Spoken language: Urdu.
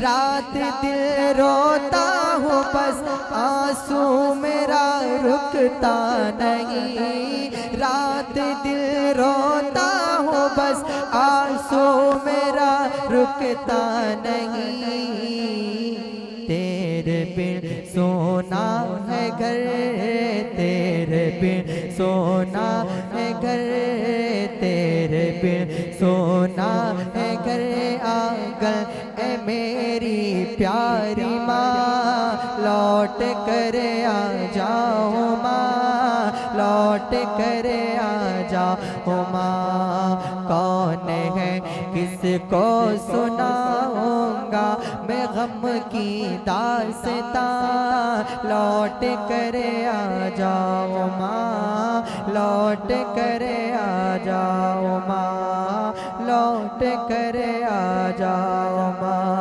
رات دل روتا ہوں بس آنسو میرا رکتا نہیں، رات دل روتا ہوں بس آنسو میرا رکتا نہیں، تیرے بن سونا ہے گھر، تیرے بن سونا ہے گھر، تیرے بن سونا ہے گھر آنگن، اے میری پیاری ماں لوٹ کر آ جاؤ ماں، لوٹ کر آ جاؤ ماں، کون ہے کس کو سناؤں گا میں غم کی داستان، لوٹ کر آ جاؤ ماں، لوٹ کر آ جاؤ ماں، لوٹ کر آ جاؤ ماں۔